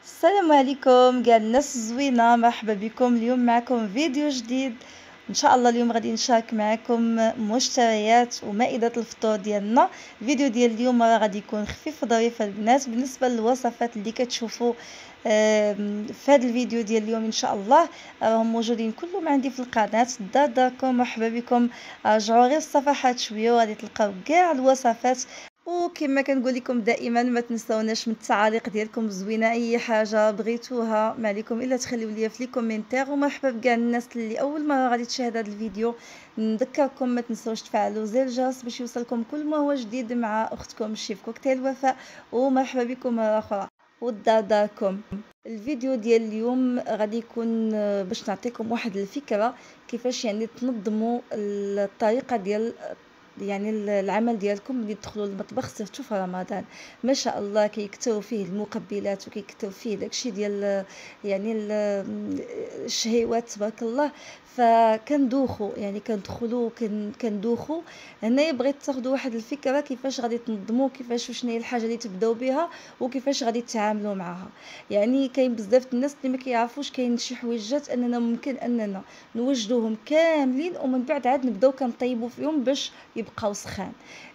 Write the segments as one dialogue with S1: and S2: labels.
S1: السلام عليكم كاع الناس الزوينه، مرحبا بكم. اليوم معكم فيديو جديد ان شاء الله. اليوم غادي نشارك معكم مشتريات ومائده الفطور ديالنا. الفيديو ديال اليوم راه غادي يكون خفيف وظريف البنات بالنسبه للوصفات اللي كتشوفوا في هذا الفيديو ديال اليوم. ان شاء الله راهم موجودين كلهم عندي في القناه. داركم مرحبا بكم، رجعوا غير الصفحات شويه وغادي تلقاو كاع الوصفات. وكما كنقول لكم دائما ما تنساوناش من التعاليق ديالكم الزوينه، اي حاجه بغيتوها ما عليكم الا تخليو لي في لي كومنتير. ومرحبا بكاع الناس اللي اول مره غادي تشاهد هذا الفيديو. نذكركم ما تنساوش تفعلوا زر الجرس باش يوصلكم كل ما هو جديد مع اختكم الشيف كوكتيل وفاء. ومرحبا بكم مره اخرى وداركم. الفيديو ديال اليوم غادي يكون باش نعطيكم واحد الفكره كيفاش يعني تنظموا الطريقه ديال يعني العمل ديالكم ملي تدخلوا للمطبخ، سيرتو في رمضان. ما شاء الله كيكثروا فيه المقبلات وكيكثروا فيه داكشي ديال يعني الشهيوات تبارك الله. فكندوخوا يعني كندخلوا كندوخوا. هنايا بغيت تاخذوا واحد الفكره كيفاش غادي تنظموا، كيفاش وشنو هي الحاجه اللي تبداو بها وكيفاش غادي تتعاملوا معها. يعني كاين بزاف الناس اللي ما كيعرفوش كاين شي حويجات اننا ممكن اننا نوجدوهم كاملين ومن بعد عاد نبداو كنطيبوا فيهم باش يبقاو سخان.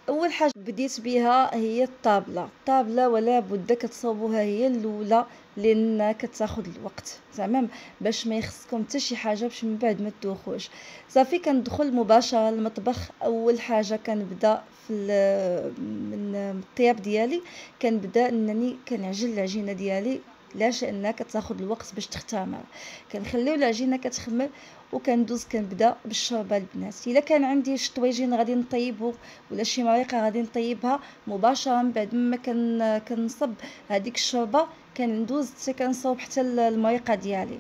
S1: اول حاجه بديت بها هي الطابله ولا بد كتصوبوها هي الاولى لان كتاخذ الوقت تمام باش ما يخصكم حتى شي حاجه باش من بعد ما تدوخوش. صافي كندخل مباشره للمطبخ. اول حاجه كنبدا من الطياب ديالي. كنبدا انني كنعجن العجينه ديالي لاش انها كتاخذ الوقت باش تختمر. كنخليو العجينه كتخمر وكندوز كنبدا بالشوربه البنات. الا كان عندي شي طويجين غادي نطيبو ولا شي مريقه غادي نطيبها مباشره من بعد ما كنصب هذيك الشوربه كندوز حتى كنصاوب حتى المريقه ديالي.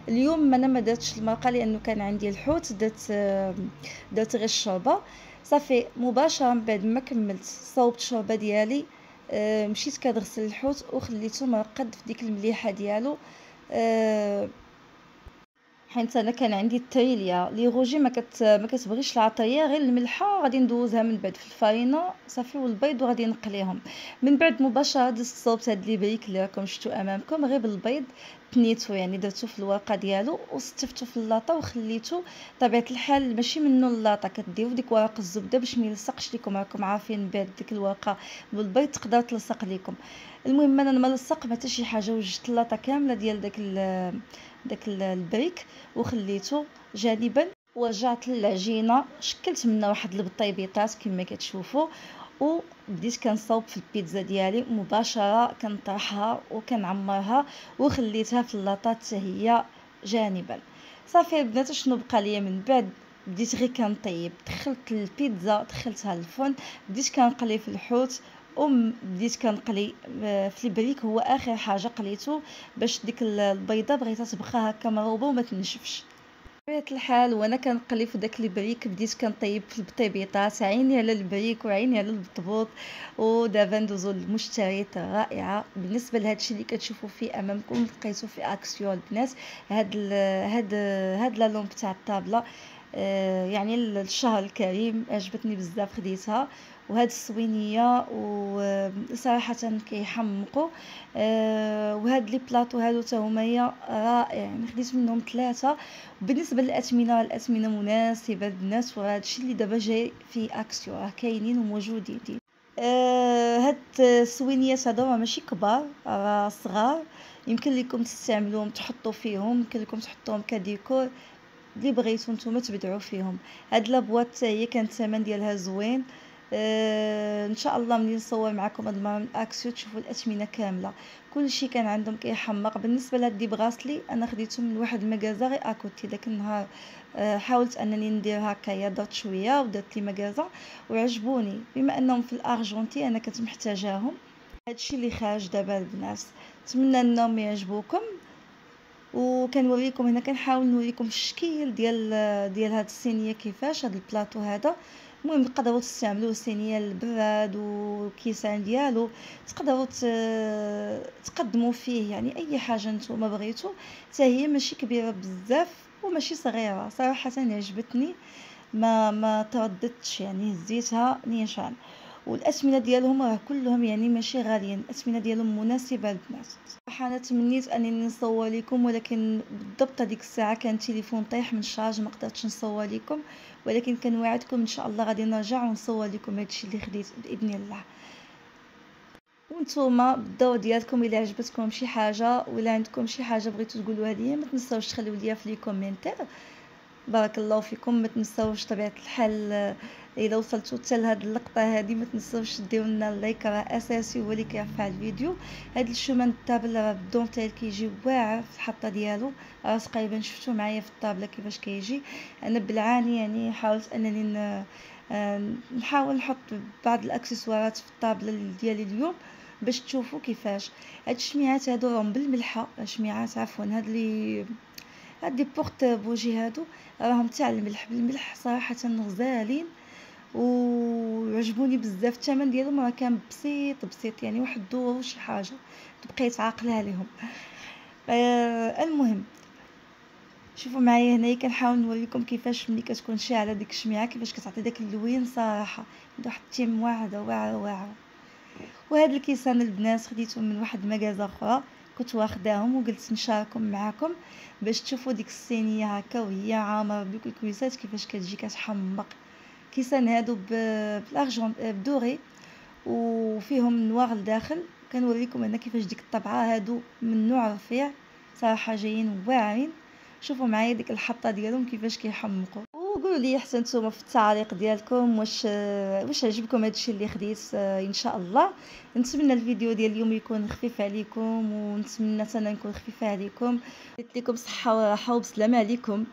S1: اليوم انا ما درتش المرقه لانه كان عندي الحوت. درت غير الشوربه. صافي مباشره من بعد ما كملت صوبت الشوربه ديالي. مشيت كنغسل الحوت وخليته مرقد في ديك المليحه ديالو. حيت انا كان عندي التريليا لي روجي ما كتبغيش العطريه، غير الملحه غادي ندوزها من بعد في الفرينه صافي والبيض وغادي نقليهم. من بعد مباشره دزت صوبت هاد لي بريك اللي راكم شفتوا امامكم غير بالبيض. تنيتو يعني درتو في الورقه ديالو وستفتو في اللاطه وخليتو. طبيعه الحال ماشي منه اللاطه كديروا ديك ورق الزبده باش ما يلصقش لكم، راكم عارفين بعد ديك الورقه بالبيض تقدر تلصق لكم. المهم انا ما لصق ما حتى شي حاجه، وجدت اللاطه كامله ديال داك البريك وخليته جانبا. ورجعت للعجينه شكلت منها واحد البطيبيطات كما كتشوفوا. وبديت كنصاوب في البيتزا ديالي مباشره كنطرحها وكنعمرها وخليتها في اللاطات حتى هي جانبا. صافي البنات شنو بقى ليا من بعد؟ بديت غير كنطيب. دخلت البيتزا دخلتها للفرن، بديت كنقلي في الحوت وبديت كنقلي في البريك. هو اخر حاجه قليته باش ديك البيضه بغيتها تبقى هكا مروبه وما تنشفش. بطبيعه الحال وانا كنقلي في داك البريك بديت كنطيب في البطيبيطات، عيني على البريك وعيني على البطبوط. ودابا ندوزو للمشتريات الرائعه بالنسبه لهادشي اللي كتشوفوا فيه امامكم. لقيتو في اكسيو البنات هاد لا لونب تاع الطابله. يعني الشهر الكريم عجبتني بزاف خديتها. وهاد الصوينيه وصراحه كيحمقوا. وهاد لي بلاطو هادو تا هما رائع، يعني خديت منهم 3. بالنسبه الاثمنه مناسبه للناس، وهذا الشيء اللي دابا جاي في اكسيو راه كاينين وموجودين. هاد السوينيات هادو ماشي كبار، راه صغار. يمكن لكم تستعملوهم تحطوا فيهم، يمكن لكم تحطوهم كديكور اللي بغيتو نتوما تبدعوا فيهم. هاد لابواط حتى هي كان الثمن ديالها زوين. ان شاء الله ملي نصور معكم هاد المره من اكسيو تشوفوا الاثمنه كامله. كلشي كان عندهم كيحمق. بالنسبه لهاد دي بغاسلي انا خديتهم من واحد المغازا غير اكوتي داك النهار. حاولت انني ندير هكايا درت شويه ودرت لي مغازا وعجبوني بما انهم في الارجنتي انا كنت محتاجاهم. هادشي اللي خارج دابا البنات. نتمنى انهم يعجبوكم. وكنوريكم هنا كنحاول نوريكم الشكل ديال هاد الصينيه كيفاش هاد البلاطو هذا. المهم تقدروا تستعملوا صينيه للبراد والكيسان ديالو. تقدروا تقدموا فيه يعني اي حاجه نتوما بغيتو. حتى هي ماشي كبيره بزاف وماشي صغيره، صراحه عجبتني. ما ترددتش يعني هزيتها نيشان. والاثمنه ديالهم راه كلهم يعني ماشي غاليين، الاثمنه ديالهم مناسبه للبنات. صراحه انا تمنيت انني نصور لكم، ولكن بالضبط هذيك الساعه كان التليفون طايح من الشارج ما قدرتش نصور لكم، ولكن كنوعدكم ان شاء الله غادي نرجع ونصور لكم هادشي اللي خديت باذن الله. وانتوما بالدور ديالكم الى عجبتكم شي حاجه ولا عندكم شي حاجه بغيتو تقولوها ليا ما تنساوش تخليو ليا في لي كومونتير. بارك الله فيكم. ما تنساوش طبيعه الحال الا وصلتوا حتى لهاد اللقطه هذه ما تنساوش ديروا لنا اللايك، راه اساسي هو اللي كيرفع الفيديو. هاد الشومان الطابل راه بالدونتيل كيجي واعر في الحطه ديالو، راه تقريبا شفتوا معايا في الطابله كيفاش كيجي. انا بالعاني يعني حاولت انني نحاول نحط بعض الاكسسوارات في الطابله ديالي اليوم باش تشوفوا كيفاش. هاد الشميعات هادو راهم بالملحه، شميعات عفوا، هاد لي بورت بوجي هادو راهم تاع الملح، بالملح صراحه غزالين وعجبوني بزاف. الثمن ديالهم راه كان بسيط يعني واحد الدور وشي حاجه، بقيت عاقله عليهم. المهم شوفوا معايا هنايا كنحاول نوريكم كيفاش ملي كتكون شاعله ديك الشميعه كيفاش كتعطي داك اللوين صراحه، واحد التيم واعره. وهاد الكيسان البنات خديتهم من واحد المغازه اخرى كنت واخداهم وقلت نشاركهم معكم باش تشوفوا ديك الصينيه هكا وهي عامره بدوك الكويسات كيفاش كتجي كتحمق. كيسان هادو بالارجون بدوري وفيهم نواغ لداخل. كنوريكم انا كيفاش ديك الطبعه هادو من نوع رفيع صراحه جايين واعرين. شوفوا معايا ديك الحطه ديالهم كيفاش كيحمقوا. وقولوا لي حتى نتوما في التعليق ديالكم واش عجبكم هادشي اللي خديت. ان شاء الله نتمنى الفيديو ديال اليوم يكون خفيف عليكم، ونتمنى انا نكون خفيفه عليكم. قلت لكم صحه وراحه وبسلامه عليكم.